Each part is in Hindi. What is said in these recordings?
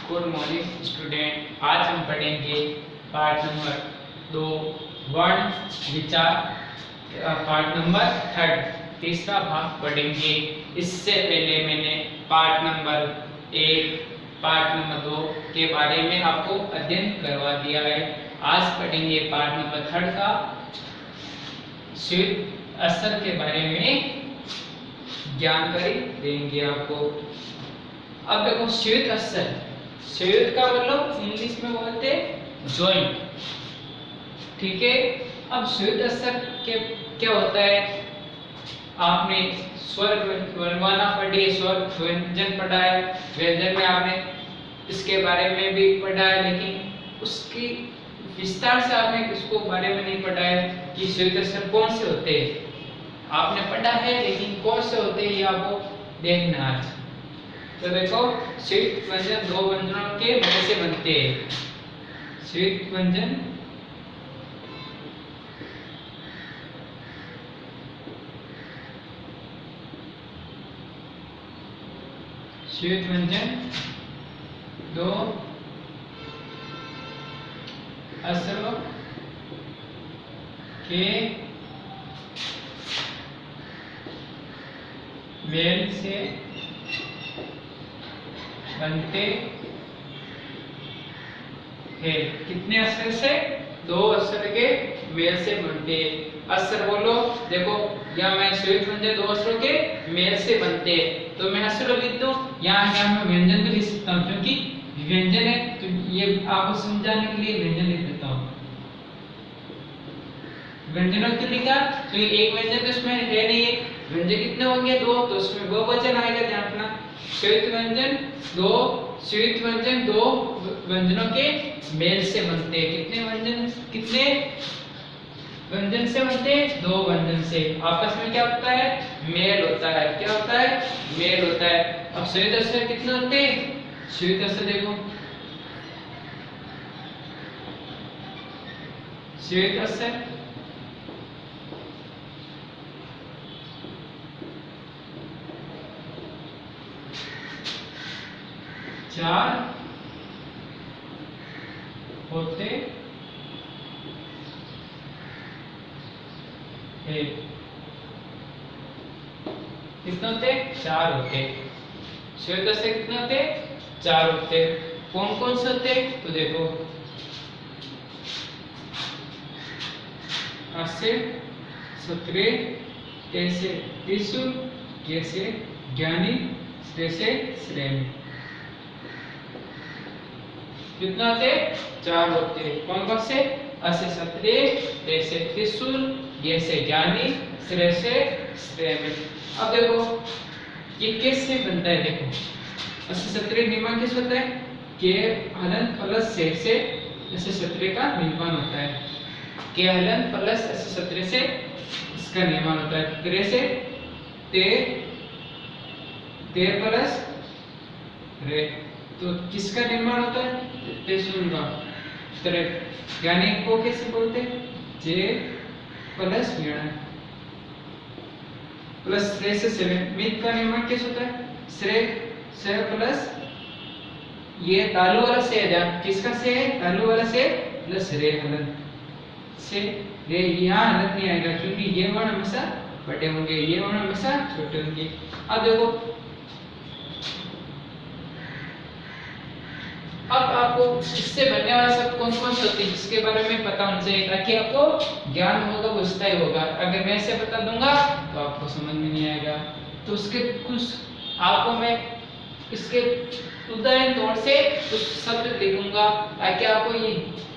Good morning student. आज हम पढ़ेंगे पार्ट नंबर 2 वर्ण विचार, पार्ट नंबर 3 तीसरा भाग पढ़ेंगे। इससे पहले मैंने पार्ट नंबर 1 पार्ट नंबर 2 के बारे में आपको अध्ययन करवा दिया है। आज पढ़ेंगे पार्ट नंबर 3 का स्वीट असर के बारे में जानकारी देंगे आपको। अब देखो स्वीट असर, स्वीट का मतलब इंग्लिश में बोलते जॉइंट, ठीक है। अब स्वीट असर के क्या होता है, आपने स्वर वर्णमाला पढ़ी है, स्वर व्यंजन पढ़ा है, व्यंजन में आपने इसके बारे में भी पढ़ा है, लेकिन उसकी विस्तार से आपने इसको बारे में नहीं पढ़ा है कि स्वीट असर कौन से होते हैं। आपने पढ़ा है लेकिन कौन से होते हैं ये आपको देखना आज। तो देखो स्वीट व्यंजन दो व्यंजनों के मेल से बनते हैं। स्वीट व्यंजन स्वीट व्यंजन दो असरों के मेल से बनते हैं। कितने असर से? दो असर के मेल से बनते हैं। असर बोलो, देखो या मैं स्वीट व्यंजन दो असरों के मेल से बनते हैं, तो मैं असर लिख दूं, यहाँ मैं व्यंजन भी लिख सकता हूँ क्योंकि व्यंजन है, तो ये आपको समझाने के लिए व्यंजन लिख देता हूँ। व्यंजनों क्यों लिखा? तो ये एक व्यंजन तो इसमें है नहीं है, व्यंजन कितने होंगे? दो, तो इसमें बहुवचन आएगा, ध्यान रखना। स्वीट व्यंजन दो व्यंजनों के मेल से बनते हैं। कितने व्यंजन से बनते हैं? दो व्यंजन से। आपस में क्या होता है? मेल होता है। क्या होता है? मेल होता है। अब स्वीट असर कितने होते हैं? स्वीट असर देखो, स्वीट असर चार होते हैं। कितने होते? चार होते। स्वीट असर कितने होते? चार होते। कौन कौन से होते? तो देखो असे, सत्रे, तैसे, त्रिशूल, जैसे, ज्ञानी, जैसे, श्रेणी। कितना होते? चार होते। कौन कौन से? असे, सत्रे, तैसे, त्रिशूल, जैसे, ज्ञानी, श्रेय से, श्रेणी। अब देखो ये कैसे बनता है, देखो असे सत्रे निर्माण कैसे होता है? के हलन प्लस से ऐसे सत्रे का निर्माण होता है। के हलन प्लस ऐसे सत्रे से इसका निर्माण होता है। त्रे से ते प्लस रे, तो किसका निर्माण होता है? त्रिशूल का। त्रे यानी को कैसे बोलते हैं? जे प्लस वीणा प्लस श्रेय से सेवन। मित का निर्माण कैसे होता है? श्रेय प्लस ये तालु वाला से है, किसका से है? तालु वाला से प्लस रे हलन से। रे यहाँ हलन नहीं आएगा क्योंकि ये वर्ण हमेशा बड़े होंगे, ये वर्ण हमेशा छोटे होंगे। अब देखो, अब आपको इससे बनने वाला शब्द कौन कौन से होते हैं जिसके बारे में पता होना चाहिए, ताकि आपको ज्ञान होगा, वो स्थायी होगा। अगर मैं ऐसे बता दूंगा तो आपको समझ में नहीं आएगा। तो उसके कुछ आपको मैं इसके उदाहरण तौर से कुछ शब्द लिखूंगा ताकि आपको ये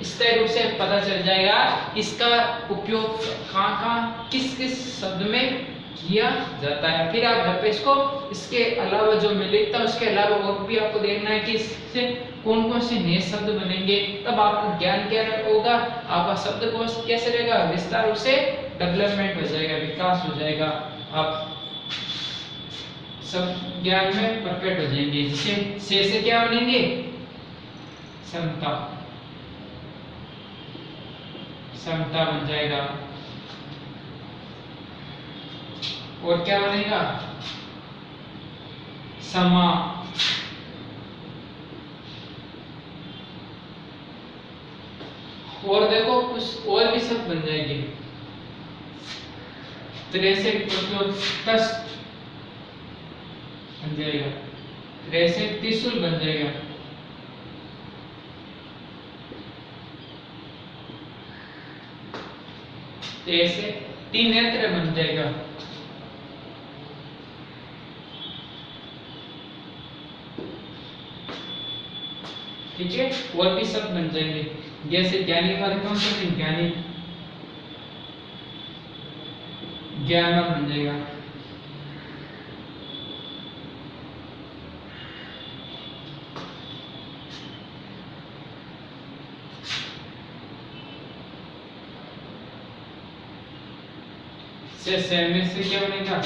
स्थायी रूप से पता चल जाएगा इसका उपयोग कहाँ किस किस शब्द में किया जाता है। फिर आप घर पे इसको इसके अलावा जो मैं लिखता हूँ उसके अलावा और भी आपको देखना है कि इससे कौन कौन से नए शब्द बनेंगे, तब आपको ज्ञान क्या होगा, आपका शब्दकोश कैसे रहेगा, विस्तार रूप से डेवलपमेंट हो जाएगा, विकास हो जाएगा, आप सब ज्ञान में परफेक्ट हो जाएंगे। जिससे से क्या बनेंगे? समता, समता बन जाएगा। और क्या बनेगा? समा, और देखो कुछ और भी शब्द बन जाएंगे। 63 बन जाएगा, 63 त्रिशूल बन जाएगा। ऐसे 3 नेत्र बन जाएगा। ठीक है, और भी शब्द बन जाएंगे। जैसे ज्ञानी वाले कौन से, ज्ञानी, ज्ञान बन जाएगा। से क्या बनेगा,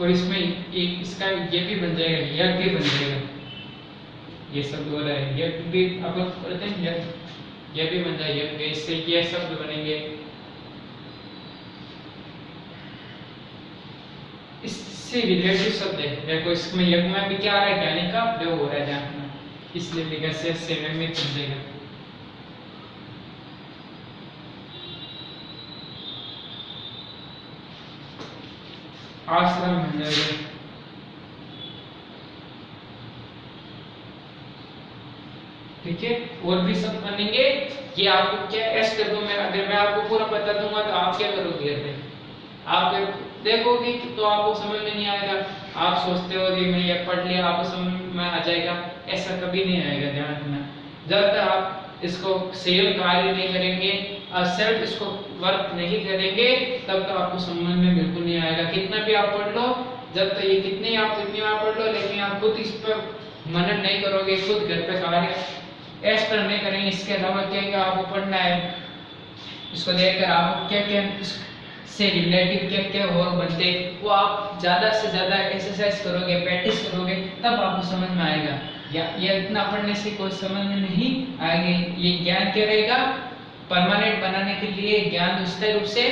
और इसमें एक इसका ये भी बन जाएगा, यज्ञ बन जाएगा। ये शब्द हो रहा है, यज्ञ भी अपन पढ़ते हैं, यज्ञ भी बन जाएगा, यज्ञ, इससे ये शब्द बनेंगे। इससे रिलेटेड शब्द है, देखो इसमें यज्ञ में भी क्या आ रहा है, ज्ञानी का प्रयोग हो रहा है जानना, इसलिए लिखा से में बन जाएगा। आश्रम बन जाएगा। ठीक है, और भी सब बनेंगे। ये आपको क्या ऐसे कर दूं मैं, अगर मैं आपको पूरा बता दूंगा तो आप क्या करोगे, आप देखोगे तो आपको समझ में नहीं आएगा। आप सोचते हो कि मैं ये पढ़ लिया, आपको समझ में आ जाएगा, ऐसा कभी नहीं आएगा। ध्यान रखना, जब तक आप इसको सेव कार्य नहीं करेंगे, सेल्फ इसको वर्क नहीं करेंगे, तब तक आपको समझ में बिल्कुल नहीं आएगा। कितना भी आप पढ़ लो, जब तक ये कितने आप पढ़ लो, लेकिन आप खुद इस पर मनन नहीं करोगे, खुद घर पे कार्य एक्स्ट्रा नहीं करेंगे, इसके अलावा क्या क्या आपको पढ़ना है, इसको देखकर आपको क्या क्या से रिलेटिव क्या क्या और बनते, वो आप ज्यादा से ज्यादा एक्सरसाइज करोगे, प्रैक्टिस करोगे, तब आपको समझ में आएगा। या ये इतना पढ़ने से कोई समझ में नहीं आएगा। ये ज्ञान क्या रहेगा, परमानेंट बनाने के लिए, ज्ञान स्थायी रूप से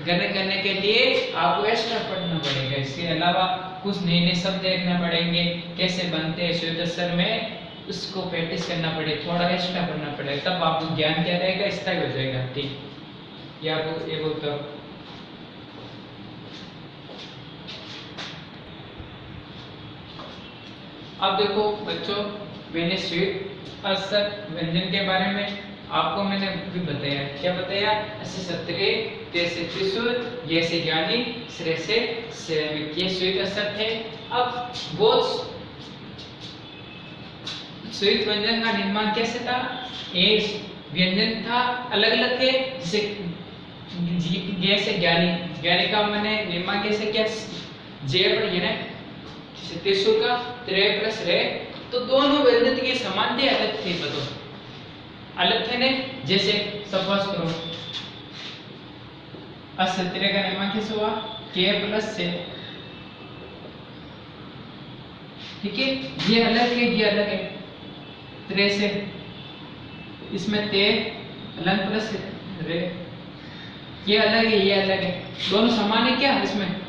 ग्रहण करने के लिए आपको एक्स्ट्रा पढ़ना पड़ेगा। इसके अलावा कुछ नए नए शब्द देखना पड़ेंगे, कैसे बनते हैं श्वेत अक्षर में, उसको प्रैक्टिस करना पड़ेगा, थोड़ा एक्स्ट्रा पढ़ना पड़ेगा, तब आपको ज्ञान क्या रहेगा, स्थायी हो जाएगा। ठीक, ये आपको ये बोलता हूँ। अब देखो बच्चों, मैंने श्वेत अक्षर व्यंजन के बारे में आपको मैंने भी बताया। क्या बताया, ऐसे सत्रे, तैसे त्रिशूल, जैसे ज्ञानी, श्रेय से श्रेय, ये श्वेत अक्षर थे। अब वो श्वेत व्यंजन का निर्माण कैसे था, एक व्यंजन था अलग अलग थे, जैसे ज्ञानी का मैंने निर्माण कैसे किया, जय पर ये त्रिशूल का त्रेय प्लस रे, तो दोनों व्यंजन के समान थे, अलग थे, बताओ अलग थे ने। जैसे सपोज करो असत्रे का निर्माण कैसे हुआ, के प्लस से, ठीक है, ये अलग है, ये अलग है, त्रे से, इसमें ते अलग प्लस रे, ये अलग है, ये अलग है, दोनों समान है क्या, इसमें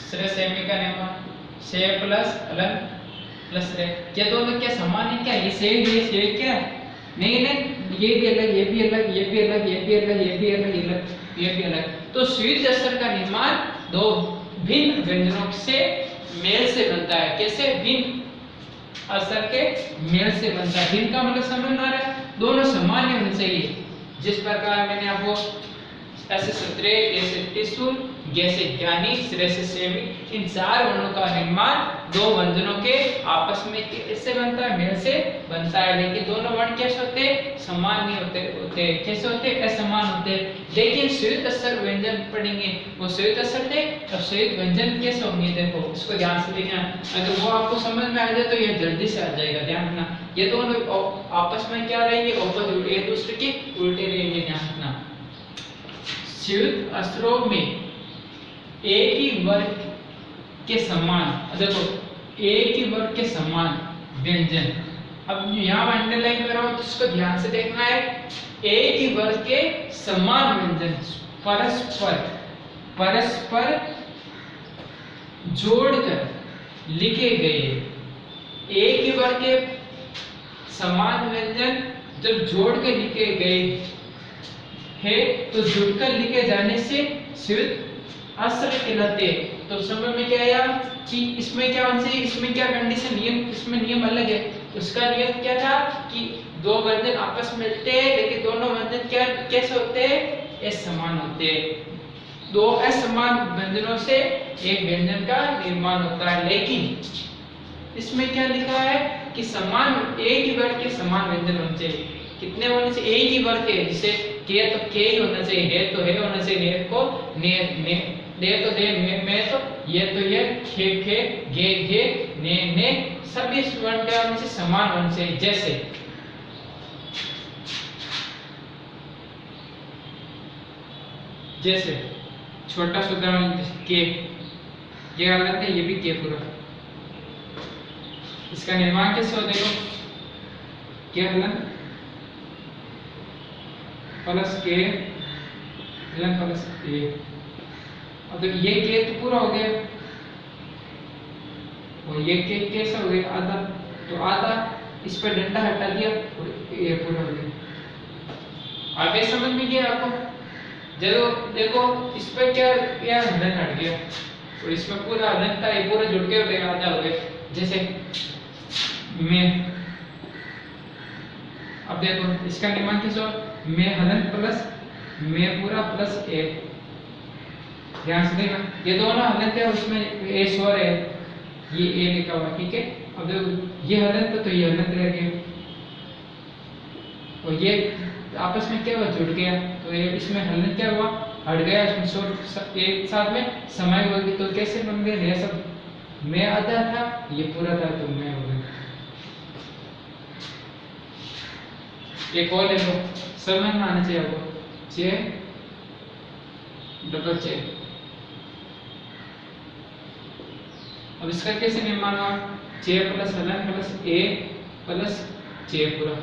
श्रेय सेमी का निर्माण से प्लस अलग प्लस रे, ये दोनों क्या समान है क्या, ये से क्या नहीं नहीं, ये भी अलग, ये भी अलग, ये भी अलग, ये भी अलग, ये भी अलग, ये भी अलग। तो श्वेत अक्षर का निर्माण दो भिन्न व्यंजनों से मेल से बनता है। कैसे, भिन्न अक्षर के मेल से बनता है। भिन्न का मतलब समझ में आ रहा है, दोनों समान होने चाहिए। जिस प्रकार मैंने आपको ऐसे सत्रे, ऐसे त्रिशूल, जैसे ज्ञानी, श्रेय से सेमी, इन चार वर्णों का निर्माण दो व्यंजनों के आपस में कैसे बनता है, मेल से बनता है। लेकिन दोनों वर्ण कैसे होते हैं, समान नहीं होते, कैसे होते, असमान होते। लेकिन श्वेत अक्षर व्यंजन पढ़ेंगे, वो श्वेत अक्षर थे, अब श्वेत व्यंजन कैसे होंगे, देखो इसको ध्यान से देखना। अगर वो आपको समझ में आ जाए तो ये जल्दी से आ जाएगा। ध्यान रखना, ये दोनों आपस में क्या रहेंगे, ऑपोजिट, एक दूसरे के उल्टे रहेंगे। ध्यान रखना, श्वेत अक्षरों में एक ही वर्ग के समान, देखो एक ही वर्ग के समान व्यंजन, अब यहाँ अंडरलाइन करो तो इसको ध्यान से देखना है। एक ही वर्ग के समान व्यंजन परस्पर परस्पर जोड़कर लिखे गए एक ही वर्ग के समान व्यंजन जब जोड़कर लिखे गए है तो जुड़कर लिखे जाने से संयुक्त अक्षर कहलाते हैं। तो समझ में क्या आया कि इसमें क्या होना चाहिए, इसमें क्या कंडीशन, नियम, इसमें नियम अलग है। उसका नियम क्या था कि दो व्यंजन आपस में मिलते हैं लेकिन दोनों व्यंजन क्या कैसे होते हैं, असमान होते हैं। दो असमान व्यंजनों से एक व्यंजन का निर्माण होता है। लेकिन इसमें क्या लिखा है कि समान एक ही वर्ग के समान व्यंजन होने चाहिए। कितने होने चाहिए, एक ही वर्ग के, जैसे के तो के ही होना चाहिए, है तो है होना चाहिए, ने को ने दे तो दे, में तो ये, खे खे, गे ने सभी वर्ण क्या होने से समान होने चाहिए। जैसे छोटा सा उदाहरण के, ये अलग है, ये भी के पूरा। इसका निर्माण कैसे हो, देखो के हलन प्लस के हलन प्लस के। अब तो ये के तो पूरा हो गया और ये के कैसा हो गया, आधा। तो आधा इस पर डंडा हटा दिया और ये पूरा हो गया। आगे समझ में गया आपको? देखो इस पर क्या हलन हट गया और इसमें पूरा हलन था, ये पूरा जुड़ के हो गया, आधा हो गया। जैसे में, अब देखो इसका निर्माण कैसे हो, में हलन प्लस में पूरा प्लस ए। ध्यान से देखना, ये दोनों हलन थे और उसमें ए स्वर है, ये ए लिखा हुआ, ठीक है। अब देखो ये हलन था तो ये हलन रह गया और ये आपस में क्या हुआ, जुड़ गया। तो ये इसमें हलन क्या हुआ, हट गया, इसमें स्वर एक साथ में समय हो गई। तो कैसे बन गए, ये सब में आधा था, ये पूरा था, तो में हो गया। एक और ले लो, समझ में आना चाहिए आपको, चे डबल चे। अब इसका कैसे निर्माण हुआ, चे प्लस हलन प्लस ए प्लस चे पूरा।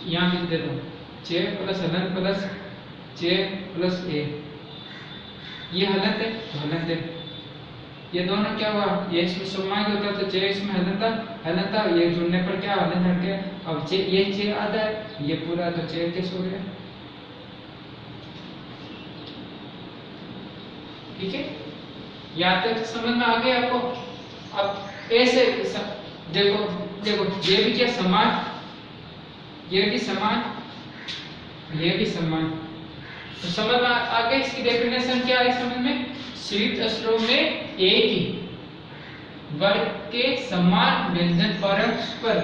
यहाँ लिख देता हूँ, चे प्लस हलन प्लस चे प्लस ए। ये हलन है तो हलन है, ये दोनों क्या हुआ, ये इसमें समांग होता तो चे इसमें हलन था, ये जुड़ने पर क्या हलन हट गया। अब चे ये चे आधा है, ये पूरा, तो चे कैसे हो गया, ठीक है। यहाँ तक समझ में आ गया आपको? अब ऐसे देखो ये भी क्या समान, ये भी समान, ये भी समान, तो समझ में आ गया। इसकी डेफिनेशन क्या है समझ में, संयुक्त अक्षरों में एक ही वर्ग के समान व्यंजन परस्पर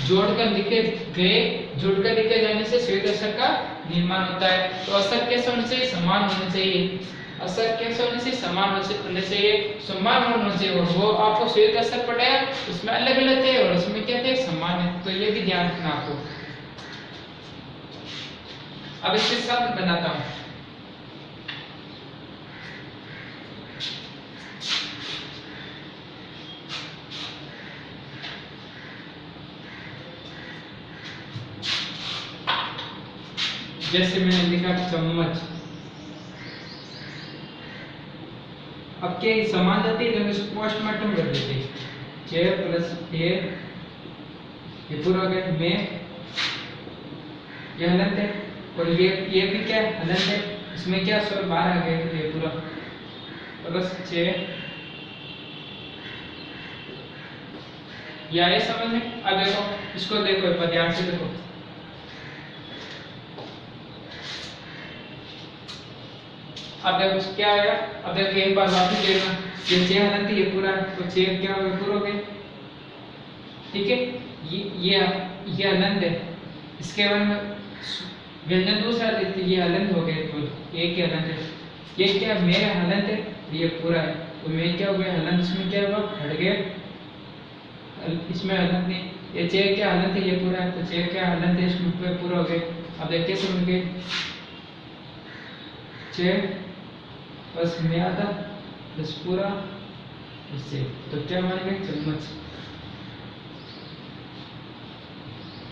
जोड़कर लिखे जाने से संयुक्त अक्षर का निर्माण होता है। तो अक्षर कैसे होने चाहिए, समान होने चाहिए। अक्षर कैसे होने चाहिए, समान होने चाहिए, समान होने चाहिए। और वो आपको संयुक्त अक्षर पढ़ाया, उसमें अलग अलग थे और उसमें क्या थे, समान है। तो ये भी ध्यान रखना आपको। अब इसके साथ बनाता हूं, जैसे मैंने लिखा चम्मच। अब क्या समान जाती है, तो इसको पोस्टमार्टम कर देते हैं, चे प्लस ए, ये पूरा हो गया। में ये हलन है और ये भी क्या हलन है, इसमें क्या स्वर बाहर आ गए, ये पूरा प्लस चे। या ये समझ में? अब देखो इसको, देखो एक बार ध्यान से देखो, अब देखो क्या आया। अब देखो एक बार वापस देखना, ये चे हलन थी, ये पूरा, तो चे क्या हो गया, पूरा हो गया, ठीक है। ये हलन है, इसके बाद में व्यंजन दूसरा लेते, ये हलन हो गए, तो एक ही हलन है। ये क्या मेरा हलन है, ये पूरा है, तो मैं क्या हो गया हलन, इसमें क्या हुआ, हट गया, इसमें हलन नहीं। ये चे क्या हलन थे, ये पूरा है, तो चे क्या हलन थे, इसमें पूरा हो गया। अब देखिए समझ गए, चे बस में आधा बस पूरा, इससे तो क्या बन गया, चम्मच,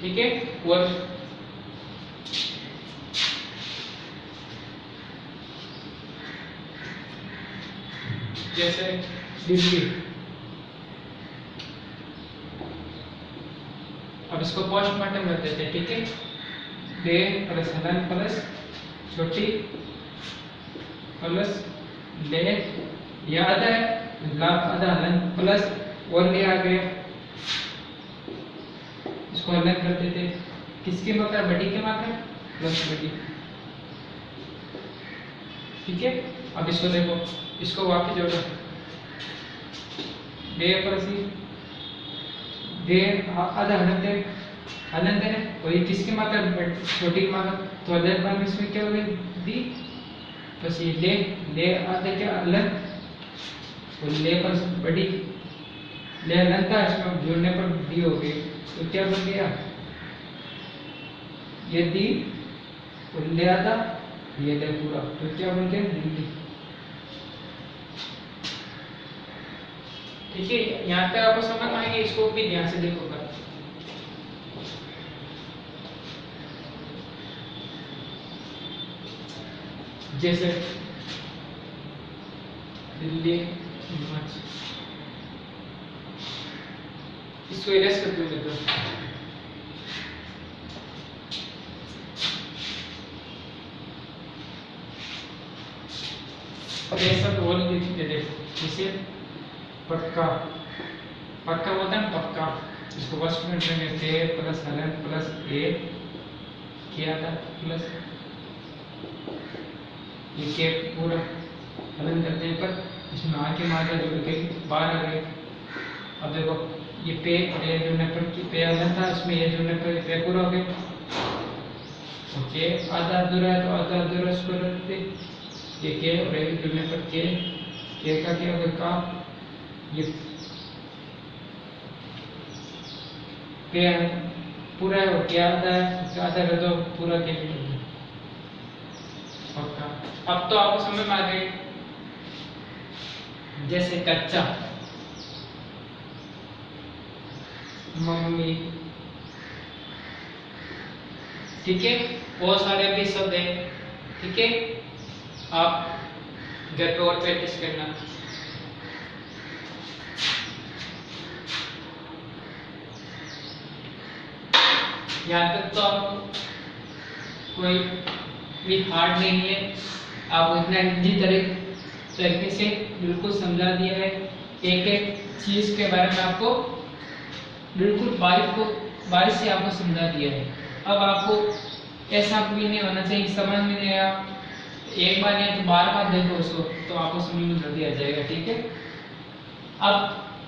ठीक है। और जैसे दिल्ली। अब इसको पोस्टमार्टम कर देते हैं, ठीक है। डे प्लस हलन प्लस छोटी प्लस ले, याद है लाभ आधा हलन प्लस और ले आ गया, इसको अलग कर देते। किसके मात्रा, बड़ी के मात्रा प्लस बड़ी, ठीक है। अब इसको देखो, इसको वापस जोड़ो, डे प्लस डे आधा अनंत है, और ये किसकी मात्रा, छोटी की मात्रा, तो अलग भाग इसमें क्या हो गया दी, बस ये ले आधा क्या अलग, और ले पर बड़ी, ले अनंत था, इसमें जोड़ने पर डी हो गई, तो क्या बन गया, ये दी और ले आधा, ये ले पूरा, तो क्या बन गया दिल्ली, ठीक है। यहाँ पे आपको समझ में आएगी, इसको भी ध्यान से देखो कर। जैसे दिल्ली हिमाचल, इसको इरेज कर दो, अब ये सब रोल लिखते देखो, इसे पक्का पक्का होता है पक्का, इसको फर्स्ट मिनट में दे प्लस हलन प्लस ए किया था प्लस ये के पूरा हलन करने पर इसमें आके मात्रा जोड़ के बाहर आ गए। अब देखो ये पे और ये जोड़ने पर पे हलन था, इसमें ये जोड़ने पर पे पूरा हो गया, ओके आधा अधूरा है तो आधा अधूरा इसको रखते, ये के और ये जोड़ने पर के का क्या होगा का, ये पे पूरा है और क्या आता है, आधा कर दो पूरा के पक्का। अब तो आपको समझ में आ गई। जैसे कच्चा, मम्मी, ठीक है, बहुत सारे भी शब्द है, ठीक है। आप घर पे और प्रैक्टिस करना। यहाँ तक तो आपको कोई भी हार्ड नहीं है, आप इतना इजी तरीके से बिल्कुल समझा दिया है, एक एक चीज के बारे में आपको बिल्कुल बारीक से आपको समझा दिया है। अब आपको ऐसा भी नहीं होना चाहिए समझ में नहीं आया, एक बार या तो बार बार देखो उसको, तो आपको समझ में जल्दी आ जाएगा, ठीक है। अब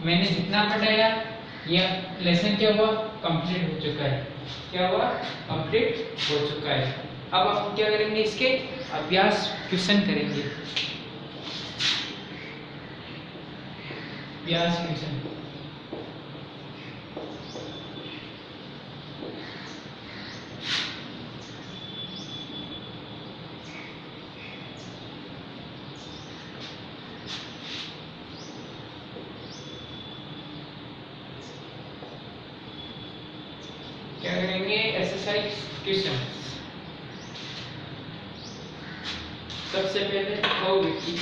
मैंने जितना पढ़ाया ये लेसन क्या हुआ, कंप्लीट हो चुका है, क्या हुआ, कंप्लीट हो चुका है। अब आप क्या करेंगे, इसके अभ्यास क्वेश्चन करेंगे, अभ्यास क्वेश्चन। क्या करेंगे, एक्सरसाइज क्वेश्चन। सबसे पहले बहुविधि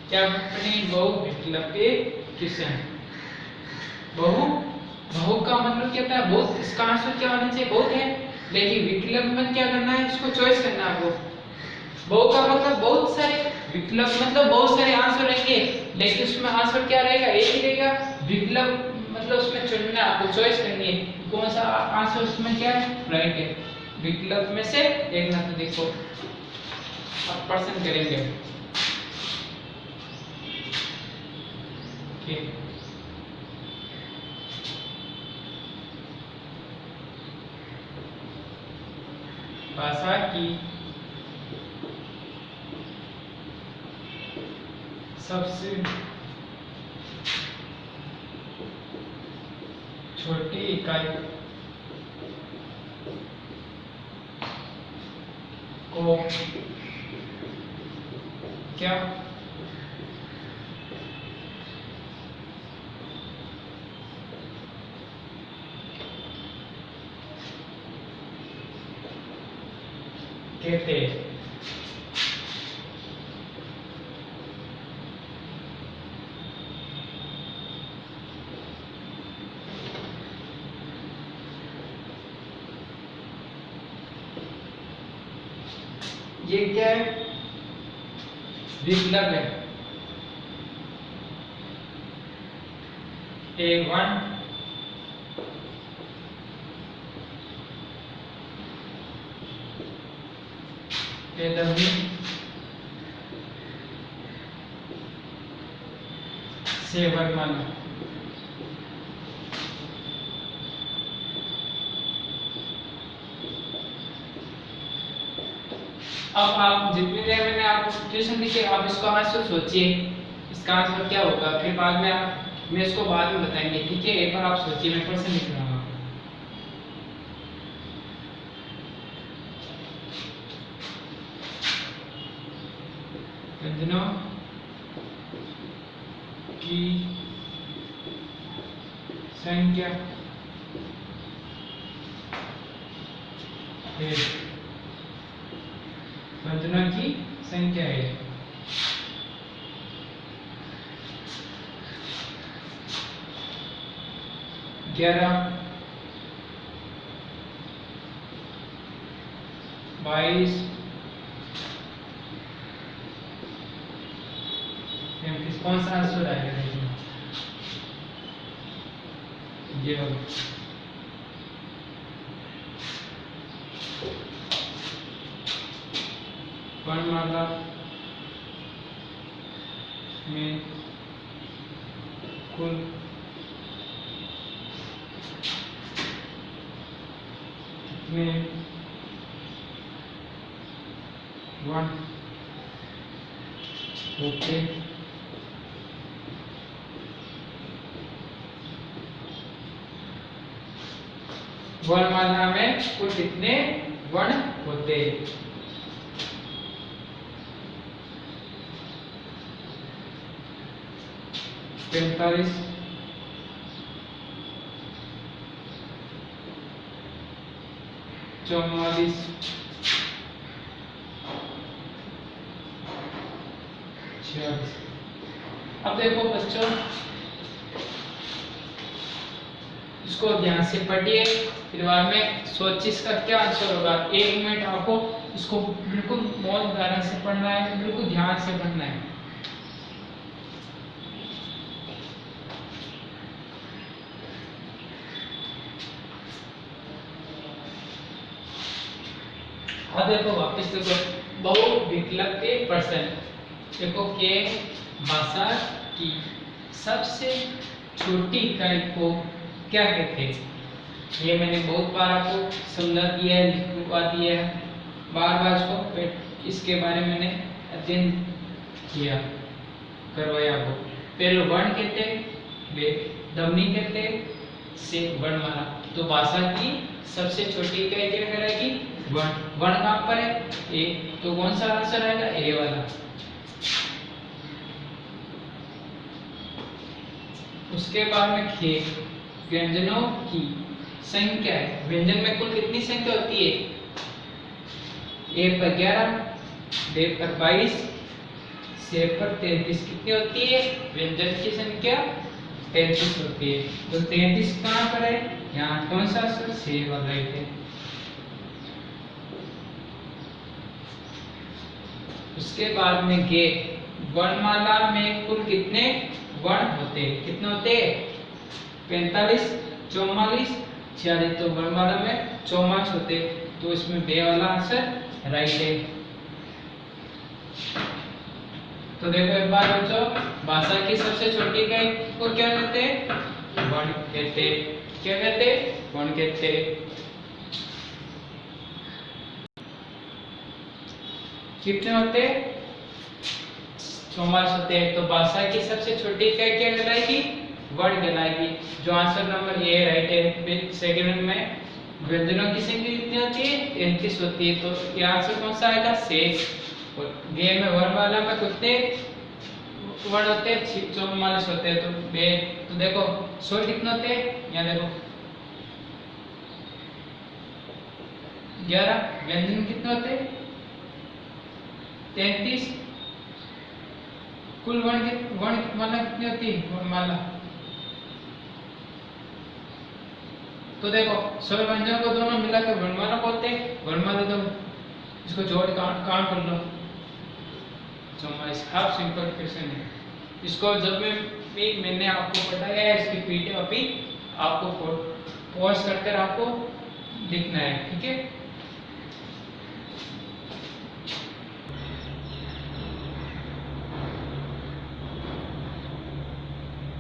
क्या अपने बहुविकल्पीय क्वेश्चन। बहु का मतलब क्या था, बहुत, इसका आंसर क्या होना चाहिए, बहुत है, लेकिन विकल्प में क्या करना है, इसको चॉइस करना है आपको। बहु का मतलब बहुत सारे, विकल्प मतलब बहुत सारे आंसर रहेंगे, लेकिन उसमें आंसर क्या रहेगा, एक ही रहेगा। विकल्प मतलब उसमें चुनना, आपको चॉइस करनी है कौन सा आंसर उसमें क्या है, राइट है। विकल्प में से एक ना, तो देखो आप पसंद करेंगे, ठीक। भाषा की सबसे छोटी इकाई को क्या कहते। ये क्या है? विकल्प है। A1 A से वर्तमान। अब आप जितनी देर मैंने आपको ट्यूशन दी आप इसको आंसर सोचिए, इसका आंसर क्या होगा, फिर बाद में मैं इसको बाद में बताएंगे, ठीक है? एक बार आप सोचिए, मैं क्वेश्चन लिख रहा हूँ। व्यंजनों की संख्या है, व्यंजनों की संख्या है। ग्यारह, 22, 33। कौन सा आंसर आएगा? ये होगा वर्णमाला में कुल कितने वर्ण होते वर्णमाला में कुल कितने वर्ण होते? पैंतालीस, 44, 46। अब देखो बच्चों, इसको ध्यान से पढ़िए, फिर बाद में सोचिए इसका क्या आंसर होगा। 1 मिनट आपको इसको बिल्कुल मौन धारण से पढ़ना है, बिल्कुल ध्यान से पढ़ना है। अब देखो वापस देखो, बहुविकल्प के प्रश्न देखो के भाषा की सबसे छोटी इकाई को क्या कहते हैं? ये मैंने बहुत बार आपको समझा दिया है, लिखवा दिया है, बार बार इसको इसके बारे में मैंने अध्ययन किया, करवाया आपको। पहले वर्ण कहते हैं, वे ध्वनि कहते हैं, से वर्णमाला। तो भाषा की सबसे छोटी इकाई क्या कहलाएगी? वर्ण। वर्ण कहाँ पर है? ए। तो कौन सा आंसर आएगा? ए वाला। उसके बाद में खे, व्यंजनों की संख्या है। व्यंजन में कुल कितनी संख्या होती है? ए पर 11, बे पर 22, से पर 33। कितनी होती है? व्यंजन की संख्या 33 होती है। तो 33 कहाँ पर है? यहाँ। कौन सा आंसर? से वाला है। उसके बाद में गे, वर्णमाला में कुल कितने वर्ण होते हैं? कितने होते हैं? 45, 44, 46। तो वर्णमाला में 44 होते, तो इसमें बे वाला आंसर राइट है। तो देखो एक बार बच्चों, भाषा की सबसे छोटी इकाई को क्या कहते हैं? वर्ण कहते हैं। क्या कहते हैं? वर्ण कहते हैं। कितने होते हैं? 44 होते हैं। तो भाषा की सबसे छोटी इकाई क्या कहलाएगी? वर्ण कहलाएगी। जो आंसर नंबर ए राइट है। सेकंड में व्यंजनों की संख्या कितनी होती है? 33 होती है। तो ये आंसर कौन सा आएगा? से। और गे में वर्णमाला में कितने वर्ण होते हैं? 44 होते हैं। तो बे, तो देखो स्वर कितने होते हैं? यहाँ देखो 11। व्यंजन कितने होते हैं? 33। कुल वर्णमाला कितनी होती है? वर्णमाला तो देखो सभी व्यंजन को दोनों मिला के वर्णमाला बोलते हैं। वर्णमाला तो इसको जोड़ काउंट कर लो। तो हाफ सिंपल क्वेश्चन है। इसको जब मैंने आपको बताया है इसकी पीडीएफ अभी आपको पॉज करके आपको लिखना है, ठीक है।